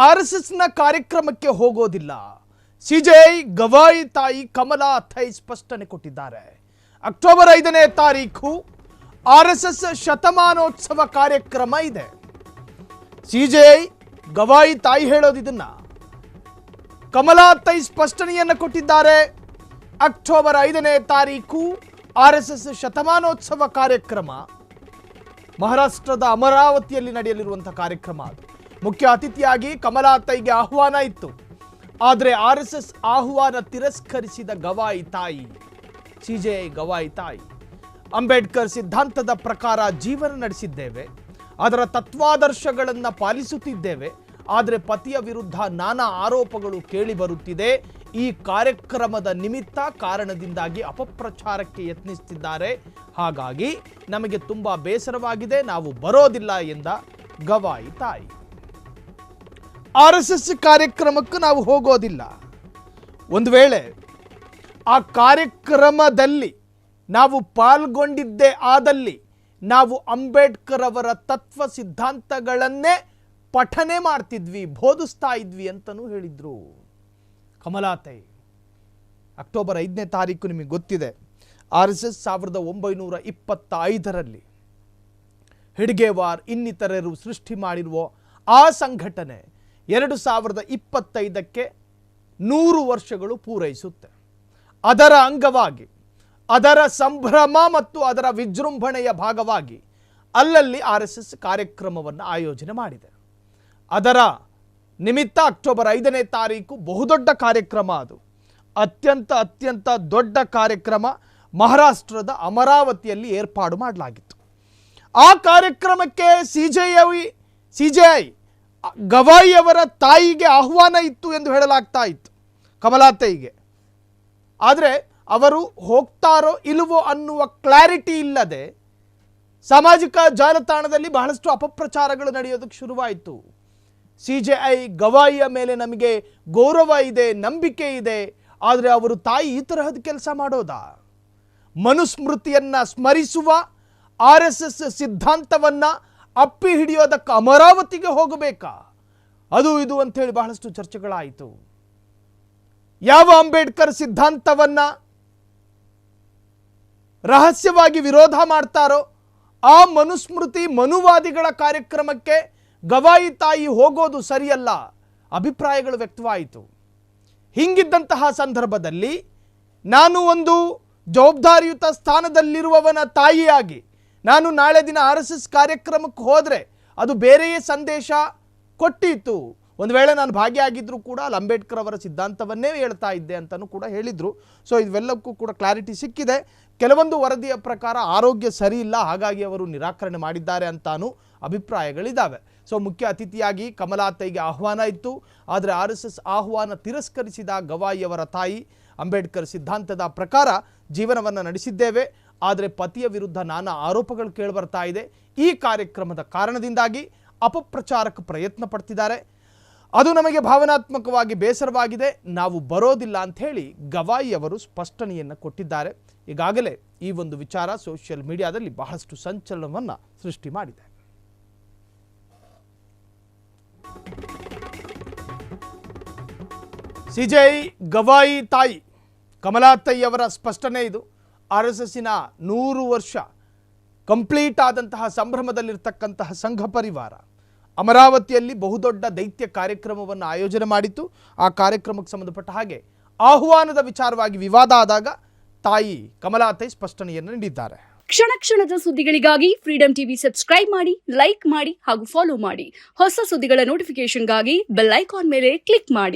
RSSನ ಕಾರ್ಯಕ್ರಮಕ್ಕೆ ಹೋಗೋದಿಲ್ಲ. ಸಿಜೆಐ ಗವಾಯಿ ತಾಯಿ ಕಮಲಾ ಅಥೈ ಸ್ಪಷ್ಟನೆ ಕೊಟ್ಟಿದ್ದಾರೆ. ಅಕ್ಟೋಬರ್ 5ನೇ ತಾರೀಖು RSS ಶತಮಾನೋತ್ಸವ ಕಾರ್ಯಕ್ರಮ ಇದೆ. ಸಿಜೆಐ ಗವಾಯಿ ತಾಯಿ ಹೇಳೋದಿದನ್ನ, ಕಮಲಾ ಅಥೈ ಸ್ಪಷ್ಟನೆಯನ್ನು ಕೊಟ್ಟಿದ್ದಾರೆ. ಅಕ್ಟೋಬರ್ 5ನೇ ತಾರೀಖು RSS ಶತಮಾನೋತ್ಸವ ಕಾರ್ಯಕ್ರಮ ಮಹಾರಾಷ್ಟ್ರದ ಅಮರಾವತಿಯಲ್ಲಿ ನಡೆಯಲಿರುವಂತಹ ಕಾರ್ಯಕ್ರಮ. ಮುಖ್ಯ ಅತಿಥಿಯಾಗಿ ಕಮಲಾ ಅಥೈಗೆ ಆಹ್ವಾನ ಇತ್ತು. ಆದರೆ RSS ಆಹ್ವಾನ ತಿರಸ್ಕರಿಸಿದ ಗವಾಯಿ ತಾಯಿ, ಸಿಜೆಐ ಗವಾಯಿ ತಾಯಿ, ಅಂಬೇಡ್ಕರ್ ಸಿದ್ಧಾಂತದ ಪ್ರಕಾರ ಜೀವನ ನಡೆಸಿದ್ದೇವೆ, ಅದರ ತತ್ವಾದರ್ಶಗಳನ್ನು ಪಾಲಿಸುತ್ತಿದ್ದೇವೆ, ಆದರೆ ಪತಿಯ ವಿರುದ್ಧ ನಾನಾ ಆರೋಪಗಳು ಕೇಳಿ ಬರುತ್ತಿದೆ. ಈ ಕಾರ್ಯಕ್ರಮದ ನಿಮಿತ್ತ ಕಾರಣದಿಂದಾಗಿ ಅಪಪ್ರಚಾರಕ್ಕೆ ಯತ್ನಿಸುತ್ತಿದ್ದಾರೆ. ಹಾಗಾಗಿ ನಮಗೆ ತುಂಬಾ ಬೇಸರವಾಗಿದೆ, ನಾವು ಬರೋದಿಲ್ಲ ಎಂದ ಗವಾಯಿ ತಾಯಿ. RSS ಕಾರ್ಯಕ್ರಮಕ್ಕೆ ನಾವು ಹೋಗೋದಿಲ್ಲ. ಒಂದು ವೇಳೆ ಆ ಕಾರ್ಯಕ್ರಮದಲ್ಲಿ ನಾವು ಪಾಲ್ಗೊಂಡಿದ್ದೇ ಆದಲ್ಲಿ ನಾವು ಅಂಬೇಡ್ಕರ್ ಅವರ ತತ್ವ ಸಿದ್ಧಾಂತಗಳನ್ನೇ ಪಠನೆ ಮಾಡ್ತಿದ್ವಿ, ಬೋಧಿಸ್ತಾ ಇದ್ವಿ ಅಂತಲೂ ಹೇಳಿದ್ರು ಕಮಲಾ ಅಥೈ. ಅಕ್ಟೋಬರ್ 5ನೇ ತಾರೀಕು ನಿಮಗೆ ಗೊತ್ತಿದೆ, RSS 1925ರಲ್ಲಿ ಹೆಡ್ಗೇವಾರ್ ಇನ್ನಿತರರು ಸೃಷ್ಟಿ ಮಾಡಿರುವ ಆ ಸಂಘಟನೆ 2025ಕ್ಕೆ 100 ವರ್ಷಗಳು ಪೂರೈಸುತ್ತೆ. ಅದರ ಅಂಗವಾಗಿ, ಅದರ ಸಂಭ್ರಮ ಮತ್ತು ಅದರ ವಿಜೃಂಭಣೆಯ ಭಾಗವಾಗಿ ಅಲ್ಲಲ್ಲಿ RSS ಕಾರ್ಯಕ್ರಮವನ್ನು ಆಯೋಜನೆ ಮಾಡಿದೆ. ಅದರ ನಿಮಿತ್ತ ಅಕ್ಟೋಬರ್ 5ನೇ ತಾರೀಕು ಬಹುದೊಡ್ಡ ಕಾರ್ಯಕ್ರಮ. ಅದು ಅತ್ಯಂತ ದೊಡ್ಡ ಕಾರ್ಯಕ್ರಮ ಮಹಾರಾಷ್ಟ್ರದ ಅಮರಾವತಿಯಲ್ಲಿ ಏರ್ಪಾಡು ಮಾಡಲಾಗಿತ್ತು. ಆ ಕಾರ್ಯಕ್ರಮಕ್ಕೆ ಸಿಜೆಐ ಗವಾಯಿಯವರ ತಾಯಿಗೆ ಆಹ್ವಾನ ಇತ್ತು ಎಂದು ಹೇಳಲಾಗ್ತಾ ಇತ್ತು, ಕಮಲಾ ಅಥೈಗೆ. ಆದರೆ ಅವರು ಹೋಗ್ತಾರೋ ಇಲ್ಲವೋ ಅನ್ನುವ ಕ್ಲಾರಿಟಿ ಇಲ್ಲದೆ ಸಾಮಾಜಿಕ ಜಾಲತಾಣದಲ್ಲಿ ಬಹಳಷ್ಟು ಅಪಪ್ರಚಾರಗಳು ನಡೆಯೋದಕ್ಕೆ ಶುರುವಾಯಿತು. ಸಿಜೆಐ ಗವಾಯಿಯ ಮೇಲೆ ನಮಗೆ ಗೌರವ ಇದೆ, ನಂಬಿಕೆ ಇದೆ, ಆದರೆ ಅವರು ತಾಯಿ ಈ ತರಹದ ಕೆಲಸ ಮಾಡೋದಾ? ಮನುಸ್ಮೃತಿಯನ್ನು ಸ್ಮರಿಸುವ RSS ಸಿದ್ಧಾಂತವನ್ನು ಅಪ್ಪಿ ಹಿಡಿಯೋದಕ್ಕೆ ಅಮರಾವತಿಗೆ ಹೋಗಬೇಕಾ? ಅದು ಇದು ಅಂಥೇಳಿ ಬಹಳಷ್ಟು ಚರ್ಚೆಗಳಾಯಿತು. ಯಾವ ಅಂಬೇಡ್ಕರ್ ಸಿದ್ಧಾಂತವನ್ನು ರಹಸ್ಯವಾಗಿ ವಿರೋಧ ಮಾಡ್ತಾರೋ ಆ ಮನುಸ್ಮೃತಿ ಮನುವಾದಿಗಳ ಕಾರ್ಯಕ್ರಮಕ್ಕೆ ಗವಾಯಿ ತಾಯಿ ಹೋಗೋದು ಸರಿಯಲ್ಲ, ಅಭಿಪ್ರಾಯಗಳು ವ್ಯಕ್ತವಾಯಿತು. ಹೀಗಿದ್ದಂತಹ ಸಂದರ್ಭದಲ್ಲಿ ನಾನು ಒಂದು ಜವಾಬ್ದಾರಿಯುತ ಸ್ಥಾನದಲ್ಲಿರುವವನ ತಾಯಿಯಾಗಿ ನಾನು ನಾಳೆ ದಿನ RSS ಕಾರ್ಯಕ್ರಮಕ್ಕೆ ಹೋದರೆ ಅದು ಬೇರೆಯೇ ಸಂದೇಶ ಕೊಟ್ಟಿತ್ತು. ಒಂದು ವೇಳೆ ನಾನು ಭಾಗಿಯಾಗಿದ್ದರೂ ಕೂಡ ಅಲ್ಲಿ ಅಂಬೇಡ್ಕರ್ ಅವರ ಸಿದ್ಧಾಂತವನ್ನೇ ಹೇಳ್ತಾ ಇದ್ದೆ ಅಂತಲೂ ಕೂಡ ಹೇಳಿದರು. ಸೊ ಇವೆಲ್ಲಕ್ಕೂ ಕೂಡ ಕ್ಲಾರಿಟಿ ಸಿಕ್ಕಿದೆ. ಕೆಲವೊಂದು ವರದಿಯ ಪ್ರಕಾರ ಆರೋಗ್ಯ ಸರಿ ಇಲ್ಲ, ಹಾಗಾಗಿ ಅವರು ನಿರಾಕರಣೆ ಮಾಡಿದ್ದಾರೆ ಅಂತಾನೂ ಅಭಿಪ್ರಾಯಗಳಿದ್ದಾವೆ. ಸೊ ಮುಖ್ಯ ಅತಿಥಿಯಾಗಿ ಕಮಲಾ ಅಥೈಗೆ ಆಹ್ವಾನ ಇತ್ತು, ಆದರೆ RSS ಆಹ್ವಾನ ತಿರಸ್ಕರಿಸಿದ ಗವಾಯಿಯವರ ತಾಯಿ, ಅಂಬೇಡ್ಕರ್ ಸಿದ್ಧಾಂತದ ಪ್ರಕಾರ ಜೀವನವನ್ನು ನಡೆಸಿದ್ದೇವೆ, ಆದರೆ ಪತಿಯ ವಿರುದ್ಧ ನಾನಾ ಆರೋಪಗಳು ಕೇಳಿಬರ್ತಾ ಇದೆ. ಈ ಕಾರ್ಯಕ್ರಮದ ಕಾರಣದಿಂದಾಗಿ ಅಪಪ್ರಚಾರಕ್ಕೆ ಪ್ರಯತ್ನ ಪಡ್ತಿದ್ದಾರೆ, ಅದು ನಮಗೆ ಭಾವನಾತ್ಮಕವಾಗಿ ಬೇಸರವಾಗಿದೆ, ನಾವು ಬರೋದಿಲ್ಲ ಅಂಥೇಳಿ ಗವಾಯಿಯವರು ಸ್ಪಷ್ಟನೆಯನ್ನು ಕೊಟ್ಟಿದ್ದಾರೆ. ಈಗಾಗಲೇ ಈ ಒಂದು ವಿಚಾರ ಸೋಷಿಯಲ್ ಮೀಡಿಯಾದಲ್ಲಿ ಬಹಳಷ್ಟು ಸಂಚಲನವನ್ನು ಸೃಷ್ಟಿ ಮಾಡಿದೆ. ಸಿಜೆಐ ಗವಾಯಿ ತಾಯಿ ಕಮಲಾ ಅಥೈ ಅವರ ಸ್ಪಷ್ಟನೆ ಇದು. RSSನ 100 ವರ್ಷ ಕಂಪ್ಲೀಟ್ ಆದಂತಹ ಸಂಭ್ರಮದಲ್ಲಿರ್ತಕ್ಕಂತಹ ಸಂಘ ಪರಿವಾರ ಅಮರಾವತಿಯಲ್ಲಿ ಬಹುದೊಡ್ಡ ದೈತ್ಯ ಕಾರ್ಯಕ್ರಮವನ್ನು ಆಯೋಜನೆ ಮಾಡಿತ್ತು. ಆ ಕಾರ್ಯಕ್ರಮಕ್ಕೆ ಸಂಬಂಧಪಟ್ಟ ಹಾಗೆ ಆಹ್ವಾನದ ವಿಚಾರವಾಗಿ ವಿವಾದ ಆದಾಗ ತಾಯಿ ಕಮಲಾ ಅಥೈ ಸ್ಪಷ್ಟನೆಯನ್ನು ನೀಡಿದ್ದಾರೆ. ಕ್ಷಣ ಕ್ಷಣದ ಸುದ್ದಿಗಳಿಗಾಗಿ ಫ್ರೀಡಂ ಟಿವಿ ಸಬ್ಸ್ಕ್ರೈಬ್ ಮಾಡಿ, ಲೈಕ್ ಮಾಡಿ ಹಾಗೂ ಫಾಲೋ ಮಾಡಿ. ಹೊಸ ಸುದ್ದಿಗಳ ನೋಟಿಫಿಕೇಶನ್ಗಾಗಿ ಬೆಲ್ ಐಕಾನ್ ಮೇಲೆ ಕ್ಲಿಕ್ ಮಾಡಿ.